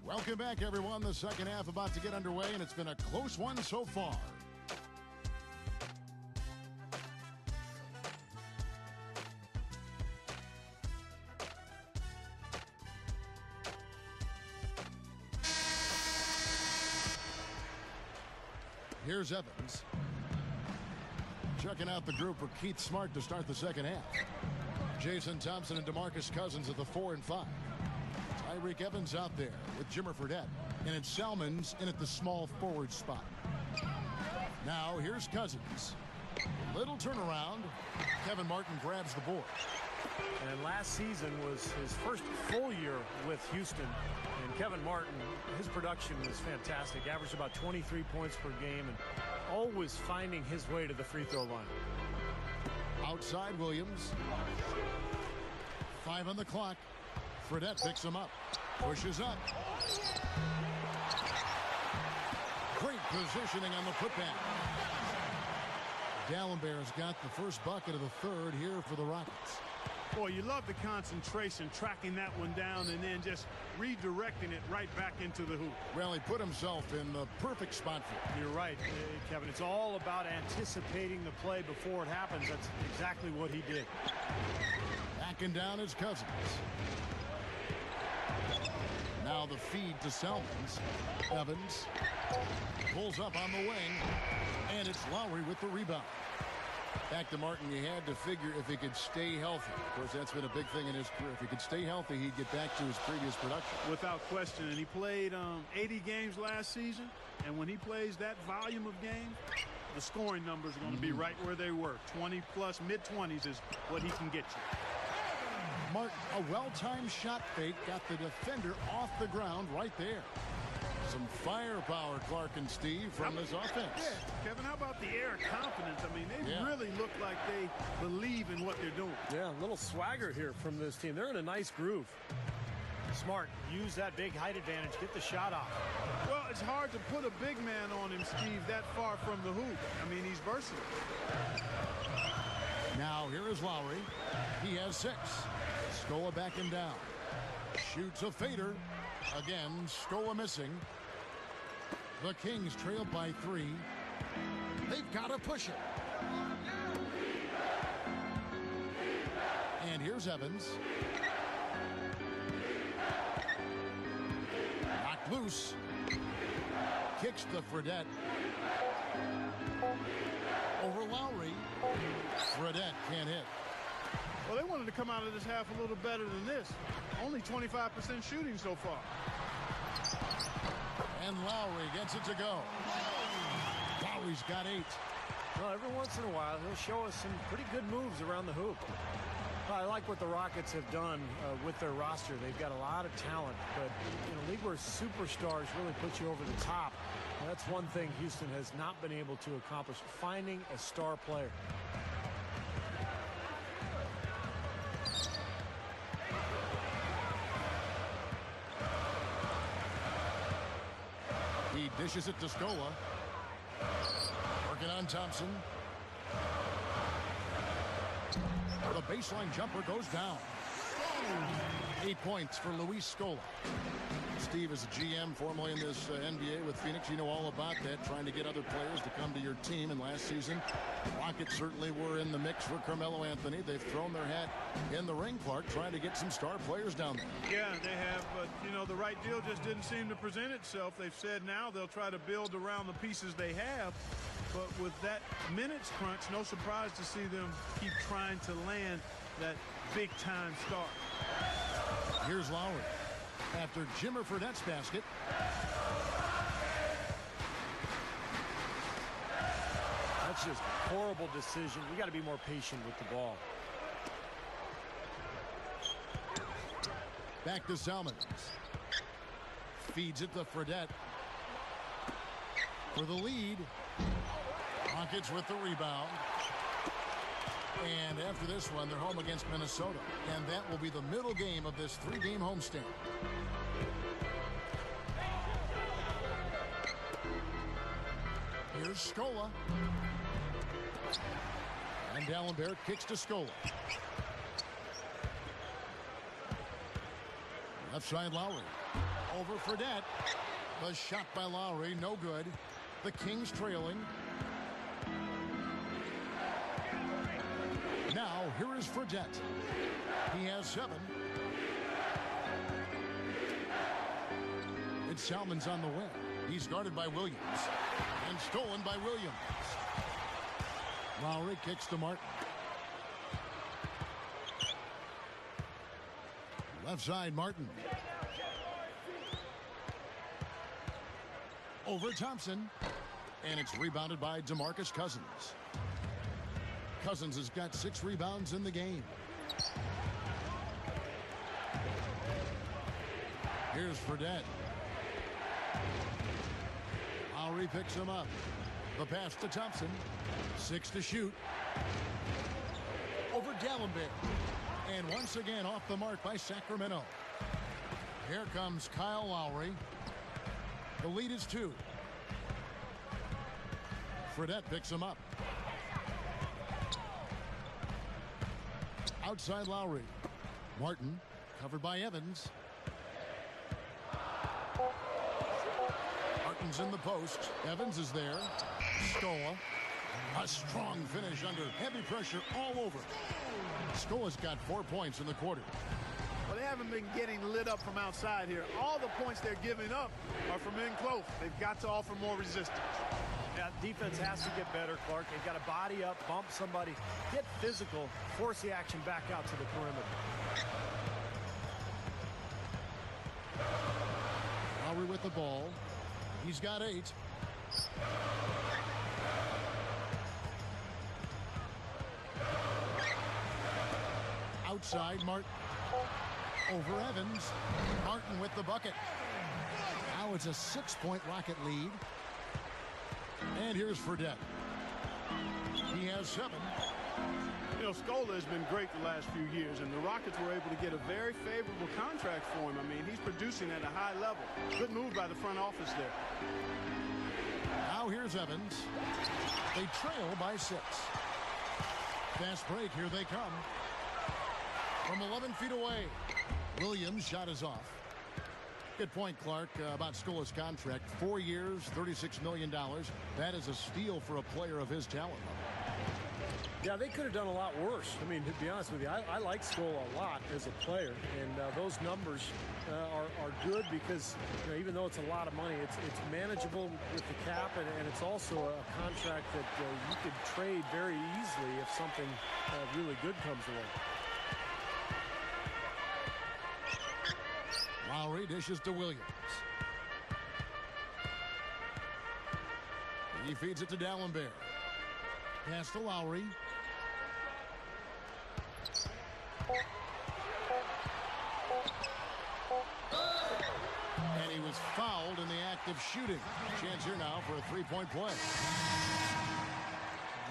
Welcome back, everyone. The second half about to get underway, and it's been a close one so far. Here's Evans. Checking out the group for Keith Smart to start the second half. Jason Thompson and DeMarcus Cousins at the 4 and 5. Tyreek Evans out there with Jimmer Fredette. And it's Salmons in at the small forward spot. Now here's Cousins. Little turnaround. Kevin Martin grabs the board. And last season was his first full year with Houston. And Kevin Martin, his production was fantastic. Averaged about 23 points per game and always finding his way to the free throw line. Outside Williams. 5 on the clock. Fredette picks him up. Pushes up. Great positioning on the putback. Dallenberg's got the first bucket of the third here for the Rockets. Boy, you love the concentration, tracking that one down and then just redirecting it right back into the hoop. Well, he put himself in the perfect spot for it. You're right, Kevin. It's all about anticipating the play before it happens. That's exactly what he did. Backing down his Cousins. Now the feed to Salmons. Evans pulls up on the wing, and it's Lowry with the rebound. Back to Martin. You had to figure if he could stay healthy. Of course, that's been a big thing in his career. If he could stay healthy, he'd get back to his previous production. Without question. And he played 80 games last season. And when he plays that volume of games, the scoring numbers are going to be right where they were. 20-plus, mid-20s is what he can get you. Martin, a well-timed shot fake, got the defender off the ground right there. Some firepower, Clark and Steve, from this offense. Yeah, Kevin, how about the air of confidence? I mean, they really look like they believe in what they're doing. Yeah, a little swagger here from this team. They're in a nice groove. Smart, use that big height advantage, get the shot off. Well, it's hard to put a big man on him, Steve, that far from the hoop. I mean, he's versatile. Now, here is Lowry. He has 6. Scola backing down. Shoots a fader. Again, Scola missing. The Kings trail by 3. They've got to push it. And here's Evans. Knocked loose. Kicks to Fredette. Over Lowry. Fredette can't hit. Well, they wanted to come out of this half a little better than this. Only 25% shooting so far. And Lowry gets it to go. Lowry's got 8. Well, every once in a while, he'll show us some pretty good moves around the hoop. I like what the Rockets have done with their roster. They've got a lot of talent, but in a league where superstars really put you over the top, that's one thing Houston has not been able to accomplish, finding a star player. He dishes it to Scola. Working on Thompson. The baseline jumper goes down. 8 points for Luis Scola. Steve is a GM formerly in this NBA with Phoenix. You know all about that, trying to get other players to come to your team. And last season, Rockets certainly were in the mix for Carmelo Anthony. They've thrown their hat in the ring, Clark, trying to get some star players down there. Yeah, they have, but, you know, the right deal just didn't seem to present itself. They've said now they'll try to build around the pieces they have. But with that minutes crunch, no surprise to see them keep trying to land that big-time start. Here's Lowry. After Jimmer Fredette's basket. That's just a horrible decision. We got to be more patient with the ball. Back to Salmons. Feeds it to Fredette. For the lead. Rockets with the rebound. And after this one, they're home against Minnesota. And that will be the middle game of this 3-game homestand. Here's Scola. And Dallenberg kicks to Scola. Left side Lowry. Over Fredette. The shot by Lowry, no good. The Kings trailing. Now, here is Fredette. He has 7. It's Salmon's on the wing. He's guarded by Williams. And stolen by Williams. Lowry kicks to Martin. Left side, Martin. Over Thompson. And it's rebounded by DeMarcus Cousins. Cousins has got 6 rebounds in the game. Here's Fredette. Lowry picks him up. The pass to Thompson. 6 to shoot. Over D'Alembert. And once again off the mark by Sacramento. Here comes Kyle Lowry. The lead is 2. Fredette picks him up. Outside Lowry. Martin covered by Evans. Martin's in the post. Evans is there. Scola. A strong finish under heavy pressure all over. Scola's got 4 points in the quarter. Well, they haven't been getting lit up from outside here. All the points they're giving up are from in close. They've got to offer more resistance. Yeah, defense has to get better, Clark. They've got to body up, bump somebody, get physical, force the action back out to the perimeter. Lowry with the ball. He's got 8. Outside, Martin. Over Evans. Martin with the bucket. Now it's a 6-point Rocket lead. And here's Fredette. He has 7. You know, Scola has been great the last few years, and the Rockets were able to get a very favorable contract for him. I mean, he's producing at a high level. Good move by the front office there. Now here's Evans. They trail by 6. Fast break, here they come. From 11 feet away. Williams' shot is off. Good point, Clark, about Scola's contract. 4 years, $36 million. That is a steal for a player of his talent. Yeah, they could have done a lot worse. I mean, to be honest with you, I like Scola a lot as a player, and those numbers are good because, you know, even though it's a lot of money, it's manageable with the cap, and it's also a contract that you could trade very easily if something really good comes along. Lowry dishes to Williams. He feeds it to D'Alembert. Pass to Lowry. And he was fouled in the act of shooting. Chance here now for a 3-point play.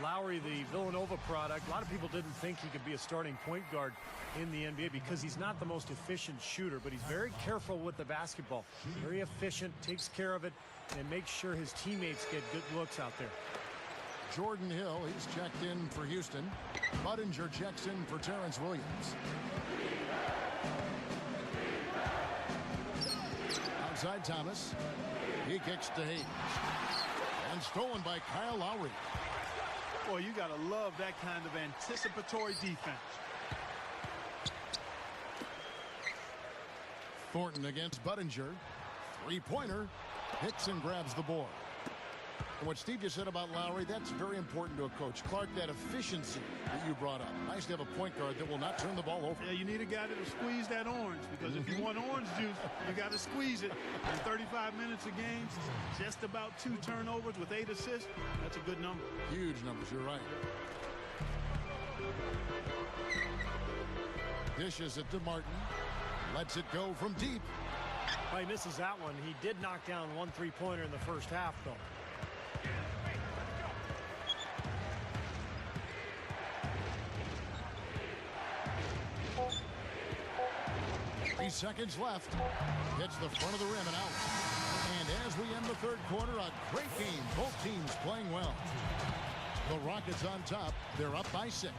Lowry, the Villanova product, a lot of people didn't think he could be a starting point guard in the NBA because he's not the most efficient shooter, but he's very careful with the basketball. Very efficient, takes care of it, and makes sure his teammates get good looks out there. Jordan Hill, he's checked in for Houston. Budinger checks in for Terrence Williams. Outside Thomas. He kicks to Hayes. And stolen by Kyle Lowry. Boy, you got to love that kind of anticipatory defense. Thornton against Budinger. 3-pointer. Hits and grabs the board. And what Steve just said about Lowry, that's very important to a coach. Clark, that efficiency that you brought up. Nice to have a point guard that will not turn the ball over. Yeah, you need a guy that will squeeze that orange, because if you want orange juice, you got to squeeze it. In 35 minutes a game, just about 2 turnovers with 8 assists. That's a good number. Huge numbers, you're right. Dishes it to Martin. Lets it go from deep. Well, he misses that one. He did knock down 1 3-pointer in the first half, though. 3 seconds left. Hits the front of the rim and out. And as we end the third quarter, a great game. Both teams playing well. The Rockets on top. They're up by 6.